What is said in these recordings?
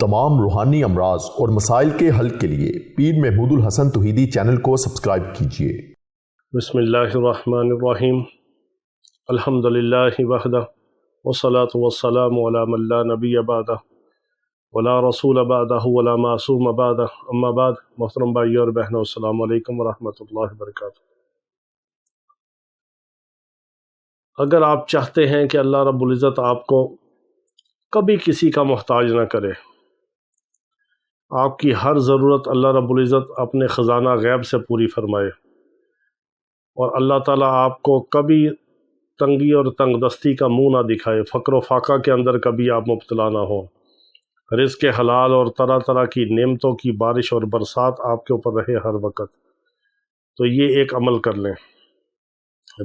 تمام روحانی امراض اور مسائل کے حل کے لیے پیر محمود الحسن توحیدی چینل کو سبسکرائب کیجیے۔ بسم اللہ الرحمن الرحیم، الحمد للہ وحدہ والصلاة والسلام علی من لا نبی بعدہ ولا رسول بعدہ ولا معصوم بعدہ، اما بعد۔ محترم بھائی اور بہنوں، السلام علیکم ورحمۃ اللہ وبرکاتہ۔ اگر آپ چاہتے ہیں کہ اللہ رب العزت آپ کو کبھی کسی کا محتاج نہ کرے، آپ کی ہر ضرورت اللہ رب العزت اپنے خزانہ غیب سے پوری فرمائے، اور اللہ تعالیٰ آپ کو کبھی تنگی اور تنگ دستی کا منہ نہ دکھائے، فقر و فاقہ کے اندر کبھی آپ مبتلا نہ ہوں، رزق حلال اور طرح طرح کی نعمتوں کی بارش اور برسات آپ کے اوپر رہے ہر وقت، تو یہ ایک عمل کر لیں۔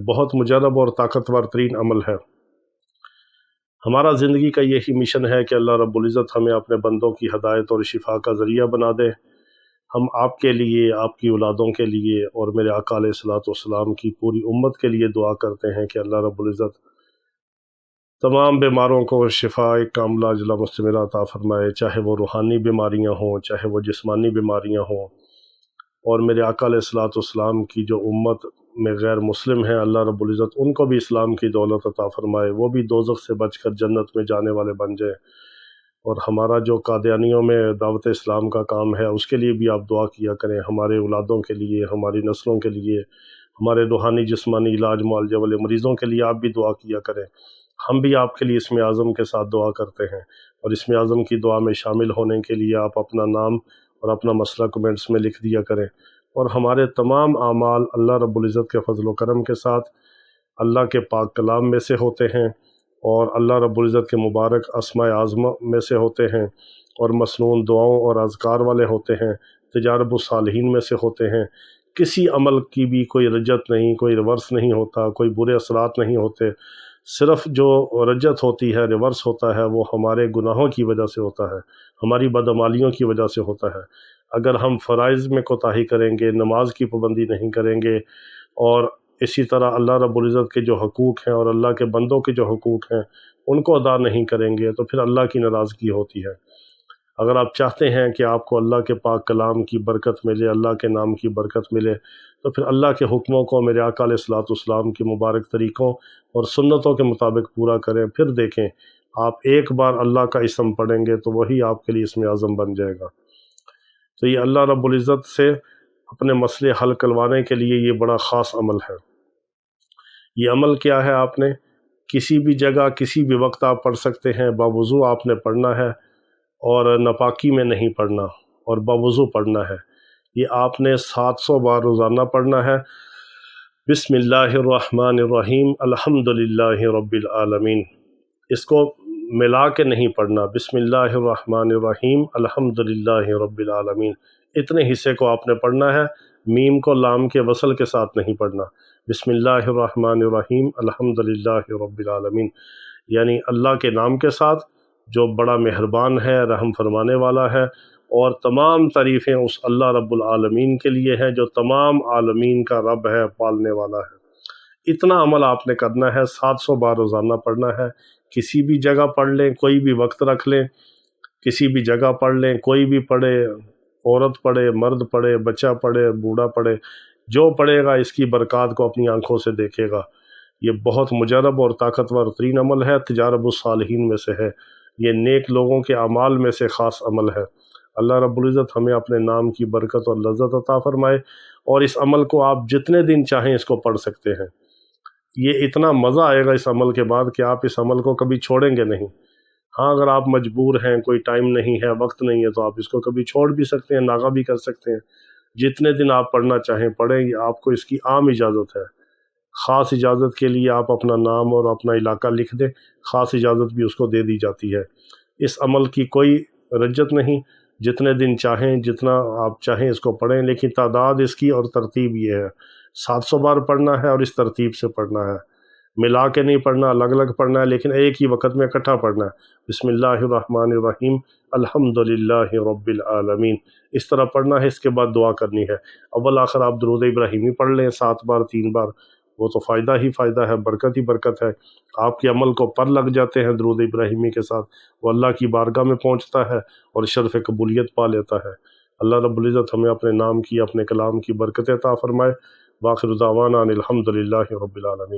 بہت مجرب اور طاقتور ترین عمل ہے۔ ہمارا زندگی کا یہی مشن ہے کہ اللہ رب العزت ہمیں اپنے بندوں کی ہدایت اور شفا کا ذریعہ بنا دے۔ ہم آپ کے لیے، آپ کی اولادوں کے لیے اور میرے آقا علیہ الصلوۃ والسلام کی پوری امت کے لیے دعا کرتے ہیں کہ اللہ رب العزت تمام بیماروں کو شفا کاملہ عاجلہ مستمرہ عطا فرمائے، چاہے وہ روحانی بیماریاں ہوں، چاہے وہ جسمانی بیماریاں ہوں۔ اور میرے آقا علیہ الصلوۃ والسلام کی جو امت میں غیر مسلم ہیں، اللہ رب العزت ان کو بھی اسلام کی دولت عطا فرمائے، وہ بھی دوزخ سے بچ کر جنت میں جانے والے بن جائیں۔ اور ہمارا جو قادیانیوں میں دعوت اسلام کا کام ہے، اس کے لیے بھی آپ دعا کیا کریں، ہمارے اولادوں کے لیے، ہماری نسلوں کے لیے، ہمارے روحانی جسمانی علاج معالجے والے مریضوں کے لیے آپ بھی دعا کیا کریں۔ ہم بھی آپ کے لیے اسم اعظم کے ساتھ دعا کرتے ہیں، اور اسم اعظم کی دعا میں شامل ہونے کے لیے آپ اپنا نام اور اپنا مسئلہ کمنٹس میں لکھ دیا کریں۔ اور ہمارے تمام اعمال اللہ رب العزت کے فضل و کرم کے ساتھ اللہ کے پاک کلام میں سے ہوتے ہیں، اور اللہ رب العزت کے مبارک اسماء اعظم میں سے ہوتے ہیں، اور مسنون دعاؤں اور اذکار والے ہوتے ہیں، تجارب الصالحین میں سے ہوتے ہیں۔ کسی عمل کی بھی کوئی رجت نہیں، کوئی ریورس نہیں ہوتا، کوئی برے اثرات نہیں ہوتے۔ صرف جو رجت ہوتی ہے، ریورس ہوتا ہے، وہ ہمارے گناہوں کی وجہ سے ہوتا ہے، ہماری بدعمالیوں کی وجہ سے ہوتا ہے۔ اگر ہم فرائض میں کوتاہی کریں گے، نماز کی پابندی نہیں کریں گے، اور اسی طرح اللہ رب العزت کے جو حقوق ہیں اور اللہ کے بندوں کے جو حقوق ہیں ان کو ادا نہیں کریں گے، تو پھر اللہ کی ناراضگی ہوتی ہے۔ اگر آپ چاہتے ہیں کہ آپ کو اللہ کے پاک کلام کی برکت ملے، اللہ کے نام کی برکت ملے، تو پھر اللہ کے حکموں کو میرے آقا علیہ الصلوۃ والسلام کی مبارک طریقوں اور سنتوں کے مطابق پورا کریں۔ پھر دیکھیں، آپ ایک بار اللہ کا اسم پڑھیں گے تو وہی آپ کے لیے اسم اعظم بن جائے گا۔ تو یہ اللہ رب العزت سے اپنے مسئلے حل کروانے کے لیے یہ بڑا خاص عمل ہے۔ یہ عمل کیا ہے؟ آپ نے کسی بھی جگہ کسی بھی وقت آپ پڑھ سکتے ہیں، باوضو آپ نے پڑھنا ہے، اور ناپاکی میں نہیں پڑھنا، اور باوضو پڑھنا ہے۔ یہ آپ نے 700 بار روزانہ پڑھنا ہے۔ بسم اللہ الرحمن الرحیم، الحمد للہ رب العالمین۔ اس کو ملا کے نہیں پڑھنا، بسم اللہ الرحمن الرحیم الحمد للہ رب العالمین، اتنے حصے کو آپ نے پڑھنا ہے، میم کو لام کے وصل کے ساتھ نہیں پڑھنا۔ بسم اللہ الرحمن الرحیم الحمد للہ رب العالمین، یعنی اللہ کے نام کے ساتھ جو بڑا مہربان ہے، رحم فرمانے والا ہے، اور تمام تعریفیں اس اللہ رب العالمین کے لیے ہیں جو تمام عالمین کا رب ہے، پالنے والا ہے۔ اتنا عمل آپ نے کرنا ہے، 700 بار روزانہ پڑھنا ہے۔ کسی بھی جگہ پڑھ لیں، کوئی بھی وقت رکھ لیں، کسی بھی جگہ پڑھ لیں، کوئی بھی پڑھے، عورت پڑھے، مرد پڑھے، بچہ پڑھے، بوڑھا پڑھے، جو پڑھے گا اس کی برکات کو اپنی آنکھوں سے دیکھے گا۔ یہ بہت مجرب اور طاقتور ترین عمل ہے، تجارب الصالحین میں سے ہے، یہ نیک لوگوں کے اعمال میں سے خاص عمل ہے۔ اللہ رب العزت ہمیں اپنے نام کی برکت اور لذت عطا فرمائے، اور اس عمل کو آپ جتنے دن چاہیں اس کو پڑھ سکتے ہیں۔ یہ اتنا مزہ آئے گا اس عمل کے بعد کہ آپ اس عمل کو کبھی چھوڑیں گے نہیں۔ ہاں، اگر آپ مجبور ہیں، کوئی ٹائم نہیں ہے، وقت نہیں ہے، تو آپ اس کو کبھی چھوڑ بھی سکتے ہیں، ناغہ بھی کر سکتے ہیں۔ جتنے دن آپ پڑھنا چاہیں پڑھیں، یہ آپ کو اس کی عام اجازت ہے۔ خاص اجازت کے لیے آپ اپنا نام اور اپنا علاقہ لکھ دیں، خاص اجازت بھی اس کو دے دی جاتی ہے۔ اس عمل کی کوئی رجت نہیں، جتنے دن چاہیں، جتنا آپ چاہیں اس کو پڑھیں، لیکن تعداد اس کی اور ترتیب یہ ہے، 700 بار پڑھنا ہے، اور اس ترتیب سے پڑھنا ہے، ملا کے نہیں پڑھنا، الگ الگ پڑھنا ہے، لیکن ایک ہی وقت میں اکٹھا پڑھنا ہے۔ بسم اللہ الرحمن الرحیم الحمد للہ رب العالمین، اس طرح پڑھنا ہے۔ اس کے بعد دعا کرنی ہے۔ اول آخر آپ درود ابراہیمی پڑھ لیں 7 بار، 3 بار، وہ تو فائدہ ہی فائدہ ہے، برکت ہی برکت ہے۔ آپ کے عمل کو پر لگ جاتے ہیں درود ابراہیمی کے ساتھ، وہ اللہ کی بارگاہ میں پہنچتا ہے اور شرف قبولیت پا لیتا ہے۔ اللہ رب العزت ہمیں اپنے نام کی، اپنے کلام کی برکت عطا فرمائے۔ باخر دعوانا ان الحمد للہ رب العالمین۔